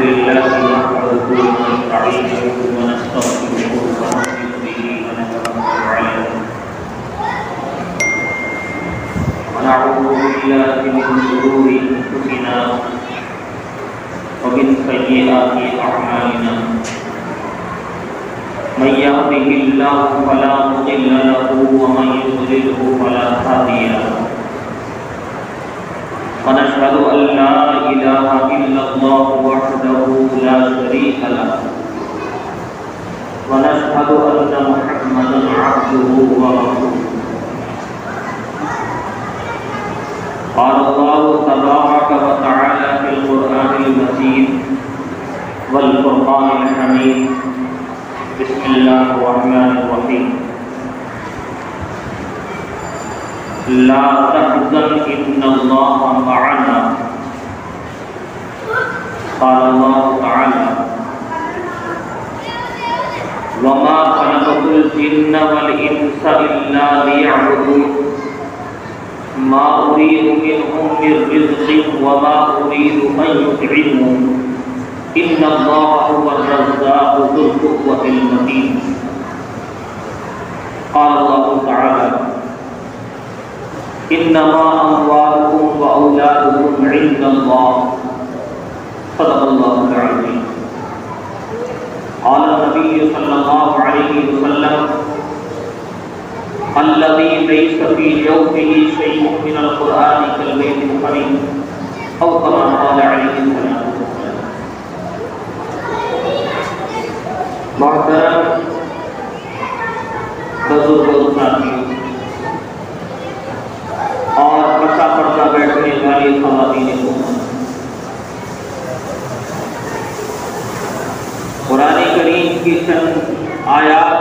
لله نحمده ونستعينه ونستغفره ونؤمن به ونتوكل عليه ونعوذ بالله من شرور أنفسنا ومن سيئات أعمالنا من يهده الله فلا مضل له ومن يضلله فلا هادي له ونشهد أن لا إله إلا الله وحده لا شريك له ونشهد أن محمدا عبده ورسوله قال الله تبارك وتعالى في القرآن المجيد والفرقان الحميد بسم الله الرحمن الرحيم لا تحزن إن الله معنا قال الله تعالى وما خلقت الجن والإنس إلا ليعبدون ما أريد منهم من رزق وما أريد أن يطعمون إن الله هو الرزاق ذو القوة المتين قال الله تعالى إنما أموالكم وأولادكم عند الله صدق الله العظيم قال النبي صلى الله عليه وسلم الذي ليس في جوفه شيء من القرآن كالبيت الحريم أو كما قال عليه الصلاة والسلام. محترم بزرگ ساتھیوں اور پردہ پردہ بیٹھنے والی خواتین کو قرآن کریم کی چند آیات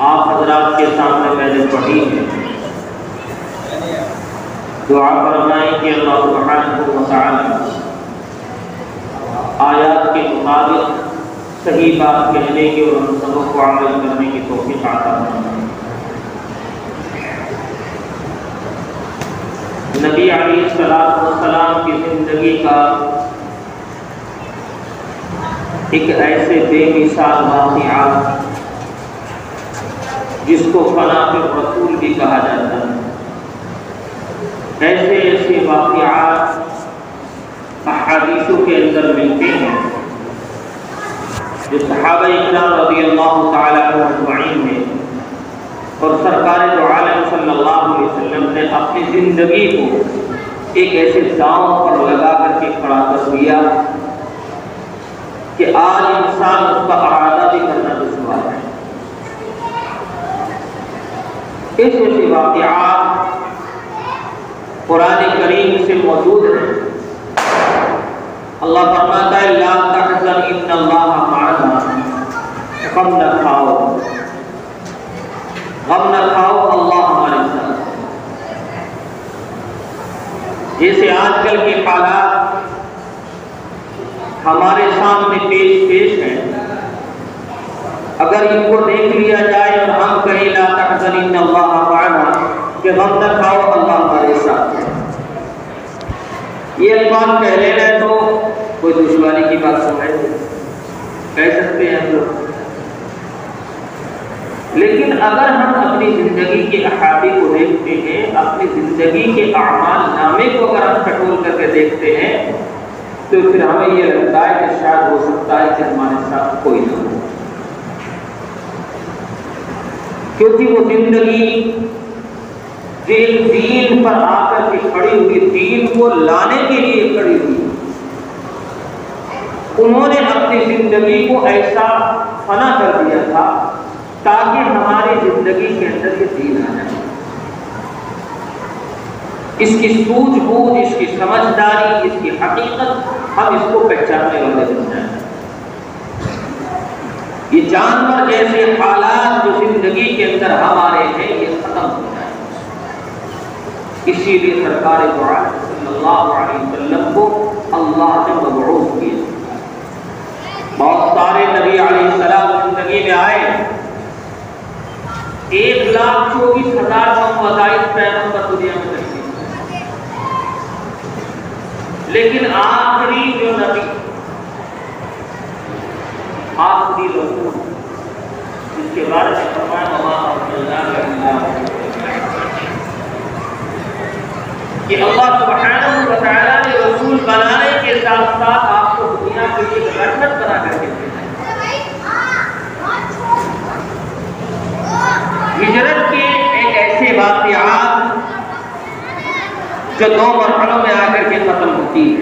آپ حضرات کے سامنے میں نے پڑھی ہے. دعا فرمائیں کہ اللہ سبحانہ و تعالی آیات کے مطابق صحیح بات کہنے کی اور ان سبق کو عمل کرنے کی توفیق عطا فرمائیں. نبی علیہ السلام کی زندگی کا ایک ایسے بے مثال واقعہ جس کو فنا کے رسول بھی کہا جاتا ہے. ایسے ایسے واقعات احادیثوں کے اندر ملتے ہیں جو صحابہ اکرام رضی اللہ تعالیٰ عنہم اجمعین نے اور سرکار دو عالم صلی اللہ علیہ وسلم نے اپنی زندگی کو ایک ایسے داؤں پر لگا کر کے کھڑا کر دیا کہ آج انسان اس کا ارادہ بھی کرنا دشوار ہے. اس ایسے واقعات قرآن کریم سے موجود ہیں. اللہ فرماتا ہے لا تحزن ان اللہ معنا، غم نہ کھاؤ اللہ ہمارے ساتھ. جیسے آج کل کے حالات ہمارے سامنے پیش ہیں، اگر ان کو دیکھ لیا جائے اور ہم کہیں لا تحزن ان اللہ معنا کہ غم نہ کھاؤ اللہ ہمارے ساتھ، یہ الفاظ کہہ لینا تو کوئی دشواری کی بات سمجھ کہہ سکتے ہیں ہم لوگ. لیکن اگر ہم اپنی زندگی کے احاطے کو دیکھتے ہیں، اپنی زندگی کے اعمال نامے کو اگر ہم ٹٹول کر کے دیکھتے ہیں تو پھر ہمیں یہ لگتا ہے کہ شاید ہو سکتا ہے کہ ہمارے ساتھ کوئی نہ ہو، کیونکہ وہ زندگی دین پر آ کر کے کھڑی ہوئی، دین کو لانے کے لیے کھڑی ہوئی. انہوں نے اپنی زندگی کو ایسا فنا کر دیا تھا تاکہ ہماری زندگی کے اندر یہ دین آ جائے. اس کی سوجھ بوجھ، اس کی سمجھداری، اس کی حقیقت ہم اس کو پہچاننے والے بن جائیں. یہ جانور جیسے حالات جو زندگی کے اندر ہمارے ہیں یہ ختم ہو جائیں. اسی لیے سرکار دو عالم صلی اللہ علیہ وسلم کو اللہ نے مبعوث کیا. بہت سارے نبی علیہ السلام زندگی میں آئے، 1,24,000 وظائف پیغمبر دنیا میں رکھے، لیکن آخری جو نبی آخری رسول جس کے بارے میں فرمایا کہ اللہ سبحانہ و تعالیٰ نے رسول بنانے کے ساتھ ساتھ آپ کو دنیا کے لیے رحمت بنا کر کے ہجرت کے ایک ایسے واقعات جو 2 مرحلوں میں آ کر کے ختم ہوتی ہے.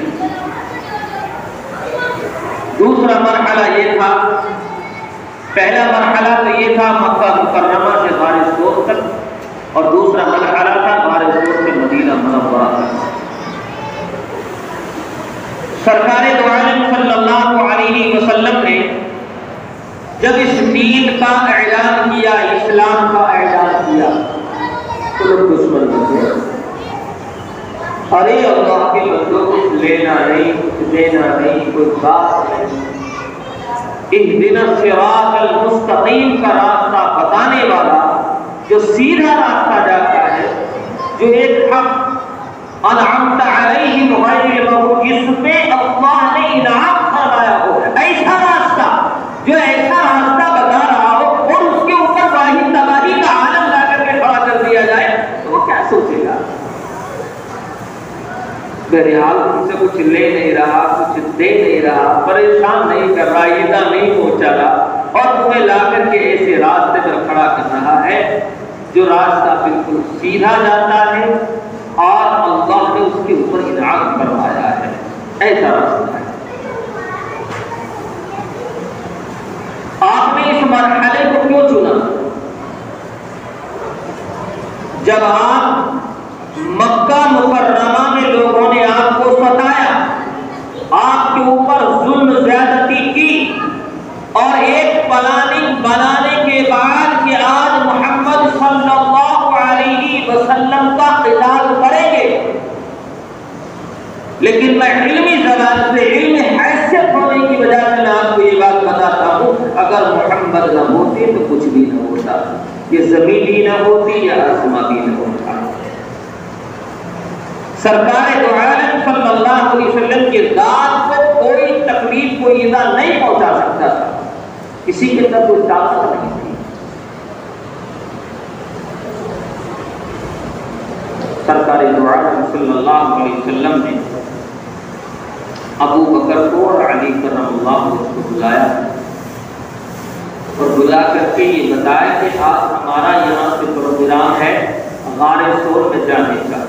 دوسرا مرحلہ یہ تھا، پہلا مرحلہ تو یہ تھا مکہ مکرمہ سے غار ثور تک، اور دوسرا مرحلہ تھا غار ثور سے مدینہ منورہ تک. سرکار دو عالم صلی اللہ علیہ وسلم نے جب اس دین کا اعلان کیا، اسلام کا اعلان کیا، تو لوگ دشمن بنے. ارے اللہ کے بندوں کچھ لینا نہیں، کچھ دینا نہیں، کوئی بات نہیں. اہدنا الصراط المستقیم کا راستہ بتانے والا، جو سیدھا راستہ جاتا ہے، جو ایک حق انعمت علیہم غیر المغضوب، جس پہ اللہ نے انعام فرمایا ہو، ایسا راستہ، جو ایسا راستہ بتا رہا ہو اور اس کے اوپر واحد تباہی کا عالم لا کر کے کھڑا کر دیا جائے تو وہ کیا سوچے گا؟ بہرحال ان سے کچھ لے نہیں رہا، کچھ دے نہیں رہا، پریشان نہیں کر رہا، ایدھا نہیں پہنچا رہا، اور تمہیں لا کر کے ایسے راستے پر کھڑا کر رہا ہے جو راستہ بالکل سیدھا جاتا ہے اور اللہ نے اس کے اوپر انعام فرمایا ہے. ایسا راستہ ہے. آپ نے اس مرحلے کو کیوں چنا؟ جب آپ مکہ مکرمہ میں لوگوں نے آپ کو ستایا، آپ کے اوپر ظلم زیادتی کی، اور ایک پلاننگ بنانے کے بعد کہ آج محمد صلی اللہ علیہ وسلم کا قتال کریں گے، لیکن میں علمی زبان سے، علم حیثیت ہونے کی وجہ سے میں آپ کو یہ بات بتاتا ہوں، اگر محمد نہ ہوتے تو کچھ بھی نہ ہوتا، یہ زمین بھی نہ ہوتی یا آسمان بھی نہ ہوتا. سرکار دو عالم صلی اللہ علیہ وسلم کی ذات کو کوئی تکلیف، کوئی ایذا نہیں پہنچا سکتا تھا، کسی کے اندر کوئی طاقت نہیں تھی. سرکار دو عالم صلی اللہ علیہ وسلم نے ابو بکر کو اور علی کرم اللہ کو بلایا اور بلا کر کے یہ بتایا کہ آج ہمارا یہاں سے پروگرام ہے غار ثور میں جانے کا،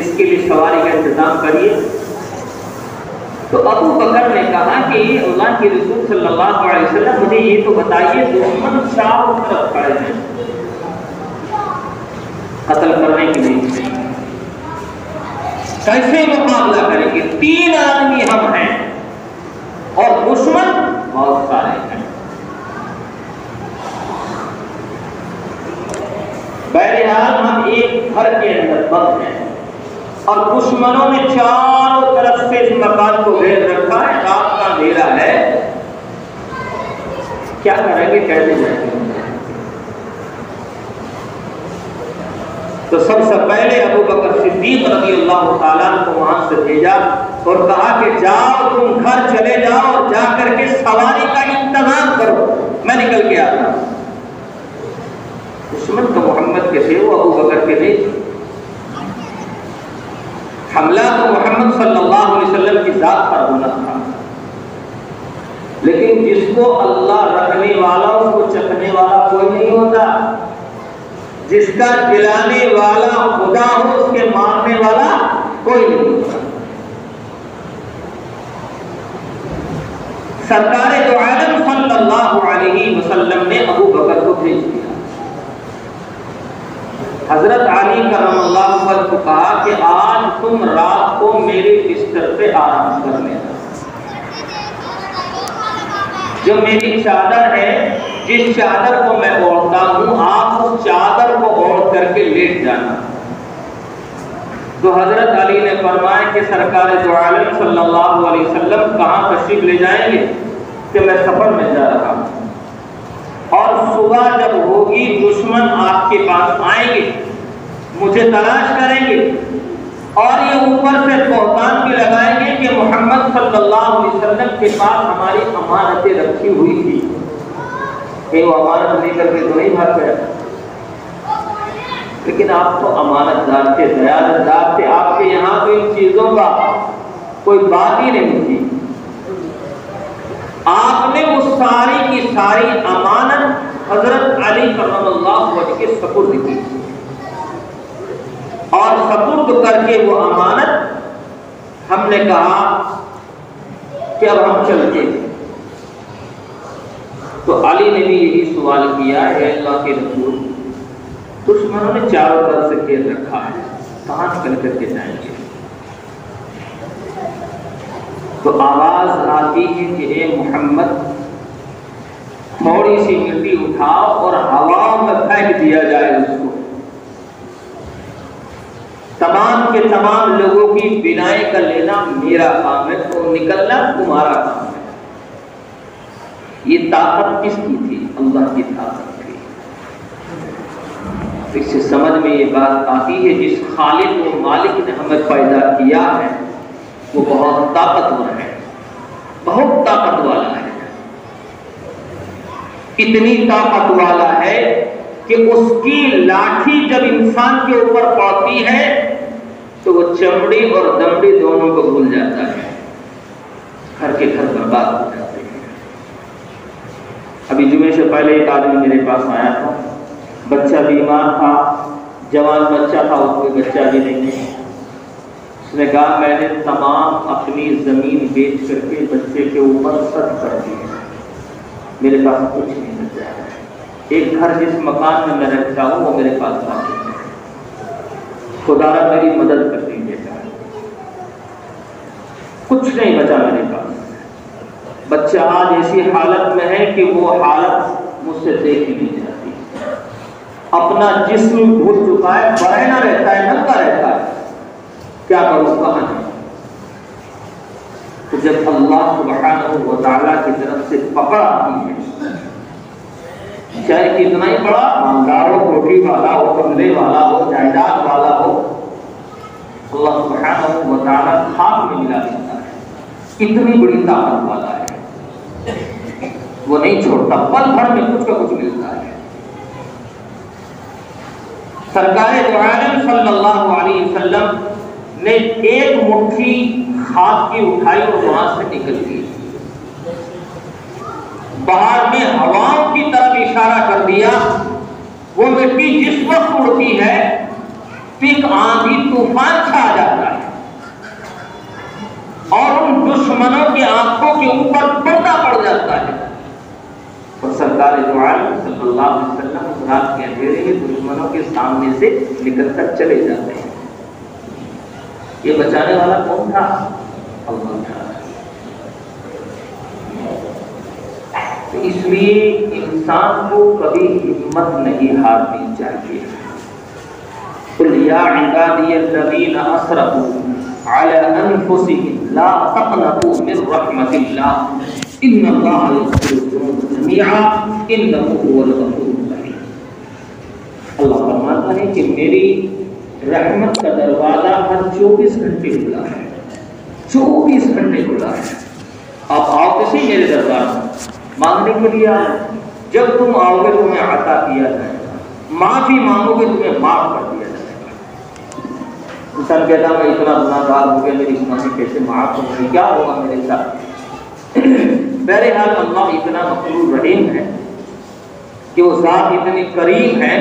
اس کے لیے سواری کا انتظام کریے. تو ابو بکر نے کہا کہ اللہ کے رسول صلی اللہ علیہ وسلم مجھے یہ تو بتائیے، دشمن چاروں طرف کھڑے ہیں قتل کرنے کے لیے، کیسے مقابلہ کریں گے؟ 3 آدمی ہم ہیں اور دشمن بہت سارے ہیں. بہرحال ہم ایک گھر کے اندر بند ہیں اور دشمنوں نے چاروں طرف سے اس مکان کو گھیر رکھا ہے، رات کا اندھیرا ہے، کیا کریں گے؟ کیسے جائیں گے؟ تو سب سے پہلے ابو بکر صدیق رضی اللہ تعالیٰ کو وہاں سے بھیجا اور کہا کہ جاؤ، تم گھر چلے جاؤ اور جا کر کے سواری کا انتظام کرو، میں نکل کے آتا ہوں. دشمن تو محمد کے تھے، وہ ابو بکر کے نہیں. حملہ تو محمد صلی اللہ علیہ وسلم کی ذات پر ہونا تھا، لیکن جس کو اللہ رکھنے والا اس کو چکھنے والا کوئی نہیں ہوتا. جس کا دلانے والا خدا ہو اس کے مارنے والا کوئی نہیں ہوتا. سرکار دو عالم صلی اللہ علیہ وسلم نے ابو بکر کو بھیج دیا. حضرت علی کرم اللہ وجہ کو کہا کہ آج تم رات کو میرے بستر پہ آرام کر لینا. جو میری چادر ہے، جس چادر کو میں اوڑھتا ہوں، آپ اس چادر کو اوڑھ کر کے لیٹ جانا. تو حضرت علی نے فرمایا کہ سرکار دو عالم صلی اللہ علیہ وسلم کہاں تشریف لے جائیں گے؟ کہ میں سفر میں جا رہا ہوں اور صبح جب ہوگی دشمن آپ کے پاس آئیں گے، مجھے تلاش کریں گے اور یہ اوپر سے بہتان بھی لگائیں گے کہ محمد صلی اللہ علیہ وسلم کے پاس ہماری امانتیں رکھی ہوئی تھی، کہ وہ امانت لے کر کے تو نہیں بھاگ گیا، لیکن آپ تو امانت دار تھے، دیانت دار تھے، آپ کے یہاں تو ان چیزوں کا کوئی بات ہی نہیں تھی۔ آپ نے وہ ساری کی ساری امانت حضرت علی کرم اللہ وجہ کے سپرد کی، اور سپرد کر کے وہ امانت ہم نے کہا کہ اب ہم چلتے ہیں۔ تو علی نے بھی یہی سوال کیا، اے اللہ کے رسول، دشمنوں نے چاروں طرف سے گھیر رکھا ہے، کہاں نکل کر کے جائیں گے؟ تو آواز آتی ہے کہ اے محمد، تھوڑی سی مٹی اٹھاؤ اور ہواؤں میں پھینک دیا جائے اس کو، تمام کے تمام لوگوں کی بنائی کا لینا میرا کام ہے اور نکلنا تمہارا کام ہے۔ یہ طاقت کس کی تھی؟ اللہ کی طاقت تھی۔ اس سے سمجھ میں یہ بات آتی ہے جس خالق و مالک نے ہمیں پیدا کیا ہے وہ بہت طاقتور ہے، بہت طاقت والا ہے، اتنی طاقت والا ہے کہ اس کی لاٹھی جب انسان کے اوپر پڑتی ہے تو وہ چمڑی اور دمڑی دونوں کو بھول جاتا ہے، گھر کے گھر برباد ہو جاتے ہیں۔ ابھی جمعے سے پہلے ایک آدمی میرے پاس آیا تھا، بچہ بیمار تھا، جوان بچہ تھا، اس کوئی بچہ بھی نہیں ہے۔ اس نے کہا میں نے تمام اپنی زمین بیچ کر کے بچے کے اوپر صرف کر دی ہے، میرے پاس کچھ نہیں بچا ہے، ایک گھر جس مکان میں میں رہتا ہوں وہ میرے پاس باقی ہے، خدا را میری مدد کر دیجیے گا۔ کچھ نہیں بچا میرے پاس، بچہ آج ایسی حالت میں ہے کہ وہ حالت مجھ سے دیکھ ہی نہیں جاتی، اپنا جسم بھول چکا ہے، برہنہ رہتا ہے، ننگا رہتا ہے، کیا کروں کہاں جاؤں؟ تو جب اللہ سبحانہ و تعالیٰ کی طرف سے پکڑ آتی ہے، چاہے کتنا ہی بڑا مالدار ہو، کوٹھی والا ہو، بنگلے والا ہو، جائیداد والا ہو، اللہ سبحانہ و تعالیٰ خاک میں ملا دیتا ہے، اتنی بڑی طاقت والا ہے، وہ نہیں چھوڑتا، پل بھر میں کچھ کا کچھ ملتا ہے۔ سرکار دو عالم صلی اللہ علیہ وسلم نے ایک مٹھی خاک کی اٹھائی اور وہاں سے نکل گئی، باہر میں ہواؤں کی طرف اشارہ کر دیا، وہ مٹی جس وقت اڑتی ہے ایک آندھی طوفان چھا جاتا ہے اور ان دشمنوں کی آنکھوں کے اوپر پردہ پڑ جاتا ہے، اور سرکار دو عالم صلی اللہ علیہ وسلم اس رات کے اندھیرے میں دشمنوں کے سامنے سے نکل کر چلے جاتے ہیں۔ یہ بچانے والا کون تھا؟ اللہ تھا۔ اس لیے انسان کو کبھی ہمت نہیں ہارنی چاہیے۔ قل یا عبادی الذین اسرفوا علی انفسهم لا تقنطوا من رحمت اللہ ان اللہ یغفر الذنوب جميعا انہ هو الغفور الرحیم۔ اللہ فرماتا ہے کہ میری رحمت کا دروازہ ہر 24 گھنٹے کھلا ہے، 24 گھنٹے کھلا ہے، آپ آؤ کسی میرے دربار میں مانگنے کے لیے آئے، جب تم آؤ گے تمہیں عطا کیا جائے گا، معافی مانگو گے تمہیں معاف کر دیا جائے گا۔ انسان کہتا ہے میں اتنا گناہ گار ہو گیا، میری گناہیں کیسے معاف ہو گئی، کیا ہوگا میرے ساتھ؟ بہرحال اللہ اتنا غفور رحیم ہے کہ وہ ذات اتنی کریم ہے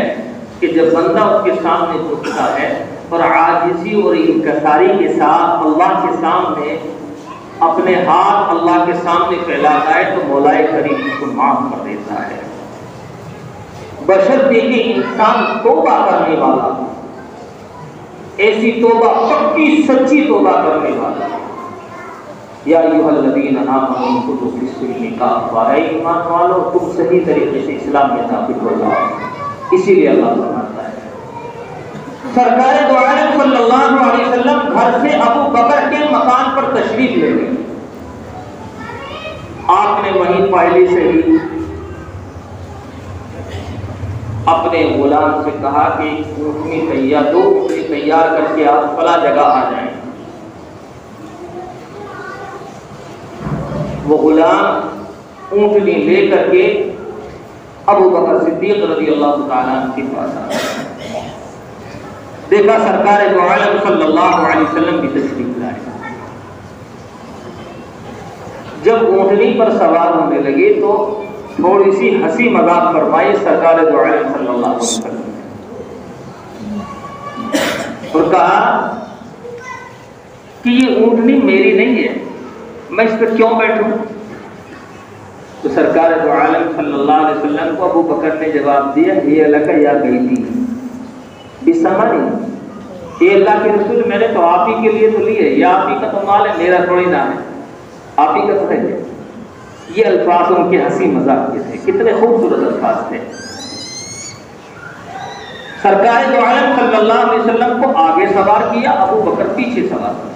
کہ جب بندہ اس کے سامنے جھکتا ہے اور عاجزی اور انکساری کے ساتھ اللہ کے سامنے اپنے ہاتھ اللہ کے سامنے پھیلاتا ہے تو مولا کریم اس کو معاف کر دیتا ہے، بشرطے کہ انسان توبہ کرنے والا، ایسی توبہ پکی سچی توبہ کرنے والا۔ یا ایھا الذین آمنوا ادخلوا فی السلم کافۃ، اے ایمان والو تم صحیح طریقے سے اسلام میں داخل ہو جاؤ۔ اسی لیے اللہ فرماتا ہے، سرکار دو عالم صلی اللہ علیہ وسلم گھر سے ابو بکر کے مکان پر تشریف لے گئے، آپ نے وہیں پہلے سے ہی اپنے غلام سے کہا کہ اونٹنی تیار کر کے آپ فلاں جگہ آ جائیں۔ وہ غلام اونٹنی لے کر کے ابو بکر صدیق رضی اللہ تعالیٰ عنہ کے پاس آیا، دیکھا سرکار دو عالم صلی اللہ علیہ وسلم کی تشریف لائے۔ جب اونٹنی پر سوار ہونے لگے تو تھوڑی سی ہنسی مذاق فرمائی سرکار دو عالم صلی اللہ علیہ وسلم اور کہا کہ یہ اونٹنی میری نہیں ہے، میں اس پر کیوں بیٹھوں؟ تو سرکار دو عالم صلی اللہ علیہ وسلم کو ابو بکر نے جواب دیا، یہ لک یا بیٹی بسمانی، یہ اللہ کے رسول میں نے تو آپ ہی کے لیے تو لی ہے، یہ آپ ہی کا تو مال ہے، میرا تھوڑی نام ہے، آپ ہی کا تو ہے۔ یہ الفاظ ان کے ہنسی مذاق کے تھے، کتنے خوبصورت الفاظ تھے۔ سرکار دو عالم صلی اللہ علیہ وسلم کو آگے سوار کیا، ابو بکر پیچھے سوار ہوئے۔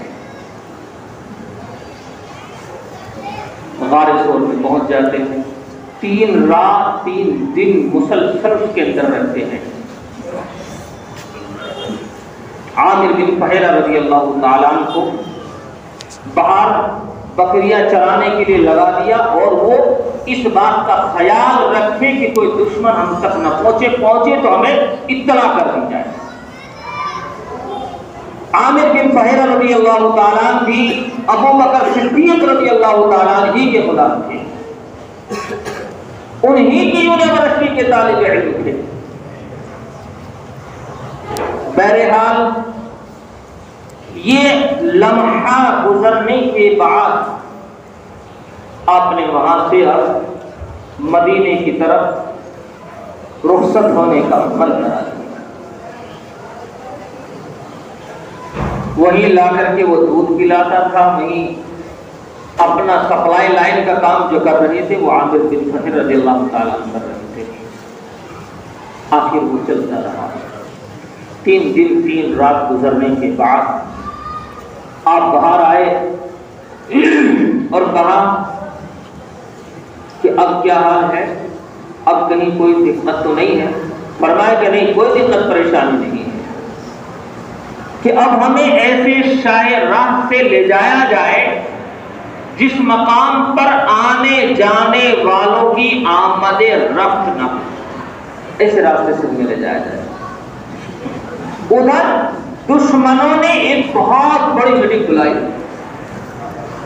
غار ثور میں پہنچ جاتے ہیں، 3 رات 3 دن مسلسل اس کے اندر رہتے ہیں۔ عامر بن فہیرہ رضی اللہ تعالیٰ عنہ کو باہر بکریاں چرانے کے لیے لگا دیا، اور وہ اس بات کا خیال رکھے کہ کوئی دشمن ہم تک نہ پہنچے تو ہمیں اطلاع کر دی جائے۔ عامر بن فہیرہ رضی اللہ تعالیٰ عنہ بھی ابو بکر صدیق رضی اللہ تعالیٰ عنہ ہی کے غلام تھے، انہی کی یونیورسٹی کے طالب علم تھے۔ بہرحال یہ لمحہ گزرنے کے بعد آپ نے وہاں سے اب مدینے کی طرف رخصت ہونے کا عمل کرا دیا۔ وہیں لا کر کے وہ دودھ پلاتا تھا، وہیں اپنا سپلائی لائن کا کام جو کر رہے تھے وہ عامر بن فہیرہ رضی اللہ تعالیٰ عنہ کر رہے تھے۔ آخر وہ چلتا رہا، 3 دن 3 رات گزرنے کے بعد آپ باہر آئے اور کہا کہ اب کیا حال ہے، اب کہیں کوئی دقت تو نہیں ہے؟ فرمایا کہ نہیں، کوئی دقت پریشانی نہیں ہے، کہ اب ہمیں ایسے شائع راہ سے لے جایا جائے جس مقام پر آنے جانے والوں کی آمد رفت نہ ہو، ایسے راستے سے ہمیں لے جایا جائے۔ ادھر دشمنوں نے ایک بہت بڑی میٹنگ بلائی،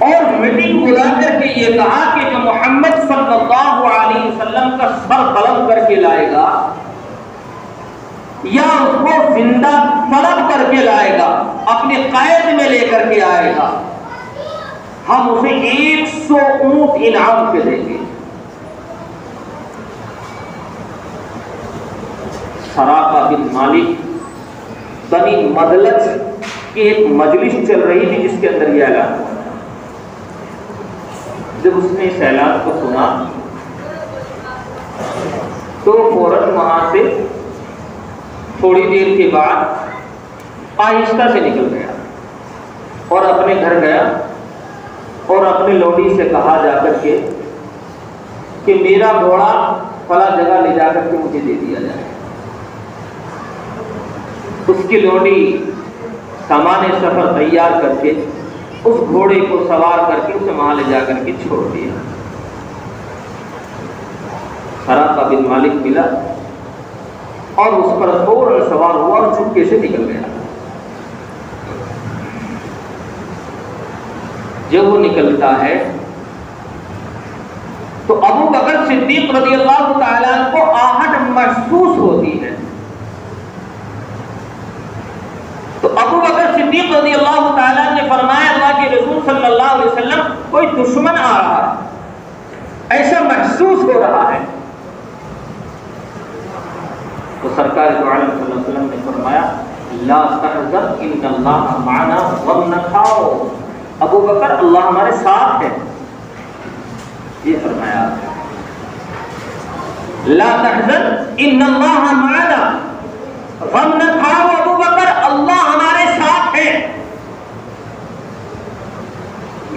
اور میٹنگ بلا کر کے یہ کہا کہ جو محمد صلی اللہ علیہ وسلم کا سر بلند کر کے لائے گا یا اس کو زندہ طلب کر کے لائے گا، اپنے قید میں لے کر کے آئے گا، ہم اسے 100 اونٹ انعام کے دیں گے۔ سراقہ بن مالک بنی مدلج کی ایک مجلس چل رہی تھی جس کے اندر یہ اعلان ہوا۔ جب اس نے اس اعلان کو سنا تو فوراً وہاں سے تھوڑی دیر کے بعد آہستہ سے نکل گیا اور اپنے گھر گیا اور اپنے لوڈی سے کہا جا کر کے کہ میرا گھوڑا فلاں جگہ لے جا کر کے مجھے دے دیا جائے۔ اس کی لوڈی سامان سفر تیار کر کے اس گھوڑے کو سوار کر کے اسے وہاں لے جا کر کے چھوڑ دیا۔ سراقہ بن مالک ملا اور اس پر فوراً سوار ہوا اور چپکے سے نکل گیا۔ جب وہ نکلتا ہے تو ابو بکر صدیق رضی اللہ تعالیٰ عنہ کو آہٹ محسوس ہوتی ہے۔ تو ابو بکر صدیق رضی اللہ تعالیٰ عنہ نے فرمایا اللہ کے رسول صلی اللہ علیہ وسلم کوئی دشمن آ رہا ہے، ایسا محسوس ہو رہا ہے۔ تو سرکار دو عالم صلی اللہ علیہ وسلم نے فرمایا لا تحزن ان اللہ معنا غم نہ کھاؤ، ابو بکر اللہ ہمارے ساتھ ہے، یہ فرمایا لا تحزن ان اللہ معنا، غم نہ کھاؤ ابو بکر اللہ ہمارے ساتھ ہے۔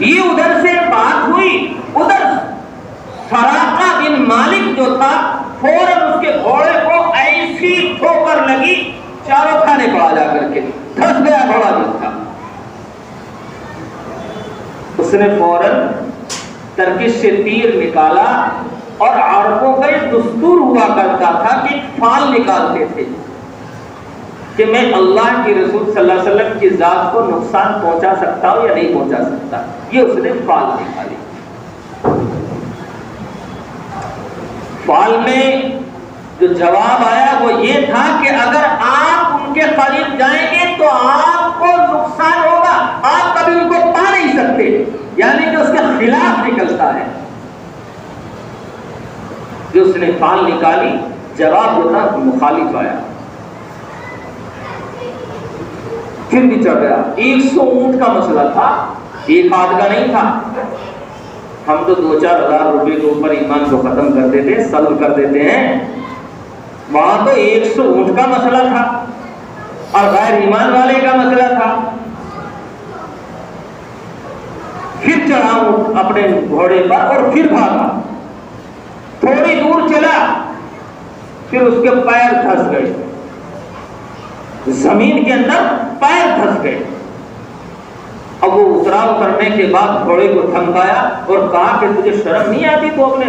یہ ادھر سے بات ہوئی، ادھر سراقہ بن مالک جو تھا فوراً اس کے گھوڑے کو ایسی ٹھوکر لگی چاروں کھانے پڑا جا کر کے دھس گیا گھوڑا جو تھا۔ اس نے فوراً ترکش سے تیر نکالا، اور عربوں کا ایک دستور ہوا کرتا تھا کہ فال نکالتے تھے کہ میں اللہ کے رسول صلی اللہ علیہ وسلم کی ذات کو نقصان پہنچا سکتا ہوں یا نہیں پہنچا سکتا. یہ اس نے فال نکالی. فال میں جو جواب آیا وہ یہ تھا کہ اگر آپ ان کے قریب جائیں گے تو آپ کو نقصان ہوگا، آپ کبھی ان کو پا نہیں سکتے، یعنی کہ اس کے خلاف نکلتا ہے. جو اس نے فال نکالی، جواب جو تھا مخالف آیا. پھر بھی چڑھ گیا. 100 اونٹ کا مسئلہ تھا، ایک ہاتھ کا نہیں تھا. ہم تو 2-4 ہزار روپے کے اوپر ایمان کو ختم کر دیتے، سلب کر دیتے ہیں. وہاں تو 100 اونٹ کا مسئلہ تھا اور غیر ایمان والے کا مسئلہ تھا. پھر چڑھا اپنے گھوڑے پر اور پھر بھاگا. تھوڑی دور چلا، پھر اس کے پیر دھس گئے، زمین کے اندر پیر دھس گئے. اب وہ اترنے کے بعد گھوڑے کو تھمکایا اور کہا کہ تجھے شرم نہیں آتی تو اپنے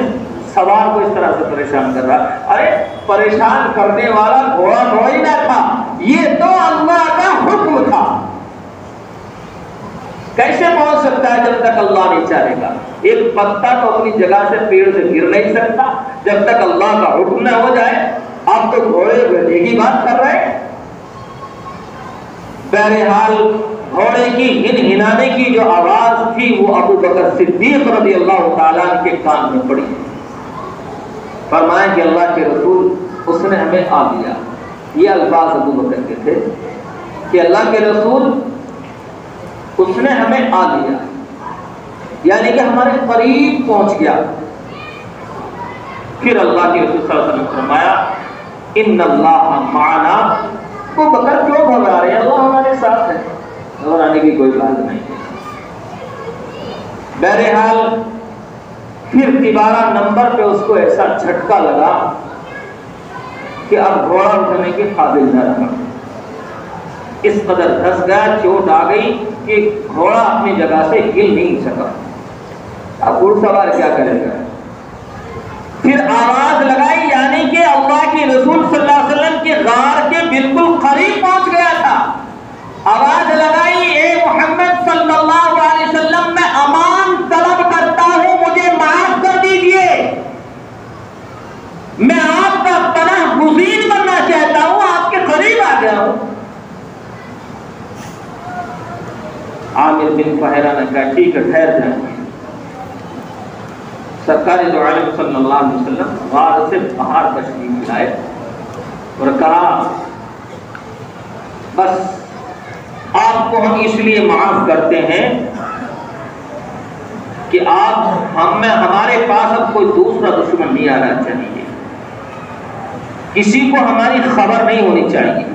سوار کو اس طرح سے پریشان کر رہا؟ ارے پریشان کرنے والا گھوڑا تھوڑی نہ تھا، یہ تو اللہ کا حکم تھا. کیسے پہنچ سکتا ہے جب تک اللہ نہیں چاہے گا؟ ایک پتا تو اپنی جگہ سے پیڑ سے گر نہیں سکتا جب تک اللہ کا حکم نہ ہو جائے. آپ تو گھوڑے گدھے کی بات کر رہے ہیں. بہرحال گھوڑے کی ہنہنانے کی جو آواز تھی وہ ابو بکر صدیق رضی اللہ تعالیٰ کے کان میں پڑی. فرمایا کہ اللہ کے رسول اس نے ہمیں آ لیا. یہ الفاظ ابو بکر کے تھے کہ اللہ کے رسول اس نے ہمیں آ لیا، یعنی کہ ہمارے قریب پہنچ گیا. پھر اللہ کے رسول صلی اللہ علیہ وسلم نے فرمایا ان اللہ معنا. وہ بکر کیوں گھبرا رہے ہیں؟ اللہ ہمارے ساتھ ہے، گھبرانے کی کوئی بات نہیں. بہرحال پھر دوبارہ نمبر پہ اس کو ایسا جھٹکا لگا کہ اب گھوڑا اٹھنے کے قابل نہ رہا. اس قدر دھس گیا، چوٹ آ گئی کہ گھوڑا اپنی جگہ سے ہل نہیں سکا. اب گھوڑ سوار کیا کرے گا؟ پھر آواز لگائی، یعنی کہ اللہ کے رسول صلی اللہ علیہ وسلم کے غار کے بالکل قریب پہنچ گیا تھا. آواز لگائی، اے محمد صلی اللہ علیہ وسلم میں امان طلب کرتا ہوں، مجھے معاف کر دیجئے، میں آپ کا پناہ گزین بننا چاہتا ہوں، آپ کے قریب آ گیا ہوں. عامر بن فہرہ نے کہا ٹھیک ہے ٹھہر جائیں. سرکار دو عالم صلی اللہ علیہ وسلم غار سے باہر تشریف لائے اور کہا بس آپ کو ہم اس لیے معاف کرتے ہیں کہ آپ ہمارے پاس اب کوئی دوسرا دشمن نہیں آنا چاہیے، کسی کو ہماری خبر نہیں ہونی چاہیے.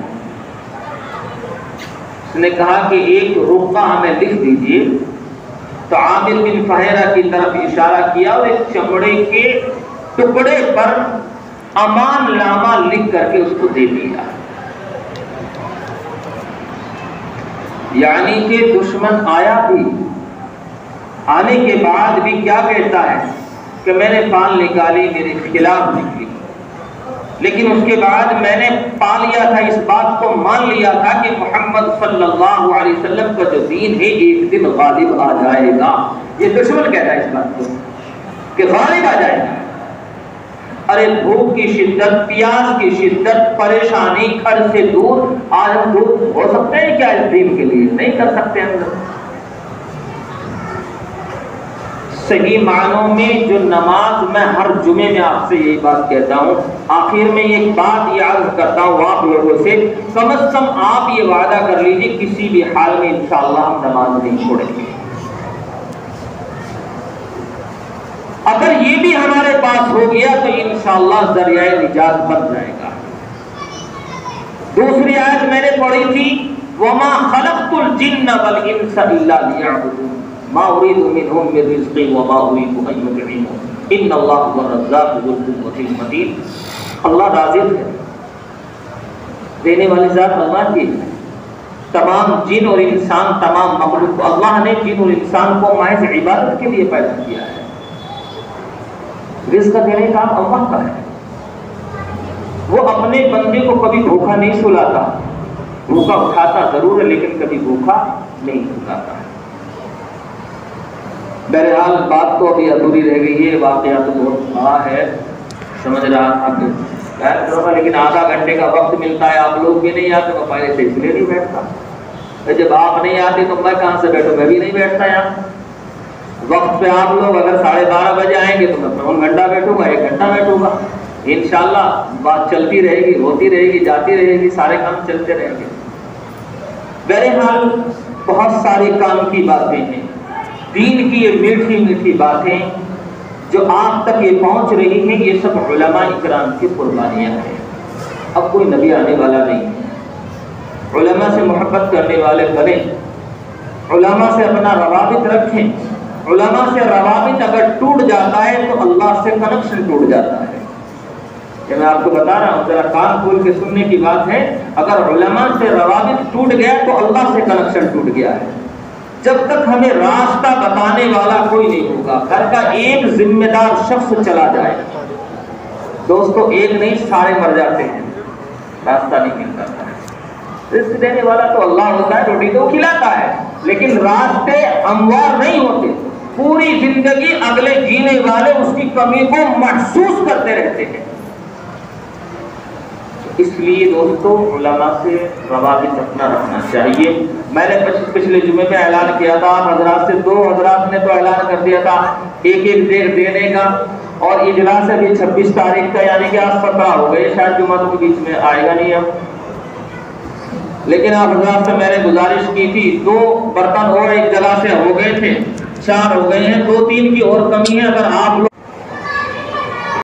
اس نے کہا کہ ایک رقعہ ہمیں لکھ دیجئے. تو عامر بن فہرہ کی طرف اشارہ کیا اور ایک چمڑے کے ٹکڑے پر امان نامہ لکھ کر کے اس کو دے دیا. یعنی کہ دشمن آیا بھی، آنے کے بعد بھی کیا کہتا ہے کہ میں نے فال نکالی، میرے خلاف نکلی، لیکن اس کے بعد میں نے پا لیا تھا، اس بات کو مان لیا تھا کہ محمد صلی اللہ علیہ وسلم کا جو دین ہے ایک دن غالب آ جائے گا. یہ دشمن کہتا ہے اس بات کو کہ غالب آ جائے گا. ارے بھوک کی شدت، پیاس کی شدت، پریشانی، گھر سے دور، آج ہم دور ہو سکتے ہیں کیا اس دین کے لیے؟ نہیں کر سکتے ہم لوگ. صحیح معنوں میں جو نماز، میں ہر جمعے میں آپ سے یہی بات کہتا ہوں، آخر میں ایک بات یہ عرض کرتا ہوں آپ لوگوں سے، کم از کم آپ یہ وعدہ کر لیجیے کسی بھی حال میں انشاءاللہ ہم نماز نہیں چھوڑیں گے. اگر یہ بھی ہمارے پاس ہو گیا تو انشاءاللہ ذریعہ نجات بن جائے گا. دوسری آیت میں نے پڑھی تھی وَمَا خَلَقْتُ الْجِنَّ وَالْإِنسَ إِلَّا لِيَعْبُدُونِ ما اريد منهم من رزق وما اريد ان يطعمون ان الله هو الرزاق ذو القوة المتين. اللہ رازق ہے، دینے والی ذات اللہ کی ہے. تمام جن اور انسان، تمام مخلوق، اللہ نے جن اور انسان کو محض عبادت کے لیے پیدا کیا ہے. رزق دینے کا کام اللہ کا ہے. وہ اپنے بندے کو کبھی بھوکا نہیں سلاتا، بھوکا اٹھاتا ضرور ہے لیکن کبھی بھوکا نہیں سلاتا ہے. بہرحال بات تو ابھی ادھوری رہ گئی ہے، واقعہ تو بہت بڑا ہے، سمجھ رہا تھا کہ بیٹھ کروں گا لیکن آدھا گھنٹے کا وقت ملتا ہے، آپ لوگ بھی نہیں آتے، میں پہلے سے اس لیے نہیں بیٹھتا. جب آپ نہیں آتے تو میں کہاں سے بیٹھوں، میں بھی نہیں بیٹھتا یہاں. وقت پہ آپ لوگ اگر 12:30 بجے آئیں گے تو میں 1 گھنٹہ بیٹھوں گا، 1 گھنٹہ بیٹھوں گا. انشاءاللہ بات چلتی رہے گی، ہوتی رہے گی، جاتی رہے گی، سارے کام چلتے رہیں گے. بہرحال بہت سارے کام کی باتیں ہیں، دین کی یہ میٹھی میٹھی باتیں جو آپ تک یہ پہنچ رہی ہیں، یہ سب علماء اکرام کی قربانیاں ہیں. اب کوئی نبی آنے والا نہیں ہے. علماء سے محبت کرنے والے بنیں، علماء سے اپنا روابط رکھیں. علماء سے روابط اگر ٹوٹ جاتا ہے تو اللہ سے کنیکشن ٹوٹ جاتا ہے. یہ میں آپ کو بتا رہا ہوں، ذرا کان کھول کے سننے کی بات ہے. اگر علماء سے روابط ٹوٹ گیا تو اللہ سے کنیکشن ٹوٹ گیا ہے. جب تک ہمیں راستہ بتانے والا کوئی نہیں ہوگا، گھر کا ایک ذمہ دار شخص چلا جائے، دوستو ایک نہیں سارے مر جاتے ہیں، راستہ نہیں ملتا ہے. رزق دینے والا تو اللہ ہوتا ہے، روٹی تو کھلاتا ہے، لیکن راستے ہموار نہیں ہوتے. پوری زندگی اگلے جینے والے اس کی کمی کو محسوس کرتے رہتے ہیں. اس لیے دوستو علماء سے روابط اپنا رکھنا چاہیے. میں نے پچھلے جمعے میں اعلان کیا تھا، حضرات سے 2 حضرات نے تو اعلان کر دیا تھا ایک دینے کا، اور اجلاس ابھی 26 تاریخ کا، یعنی کہ آج 17 ہو گئے، شاید جمعہ کے بیچ میں آئے گا نہیں اب. لیکن آپ حضرات سے میں نے گزارش کی تھی 2 برتن اور ایک جگہ سے ہو گئے تھے، 4 ہو گئے ہیں، 2-3 کی اور کمی ہے. اگر آپ لوگ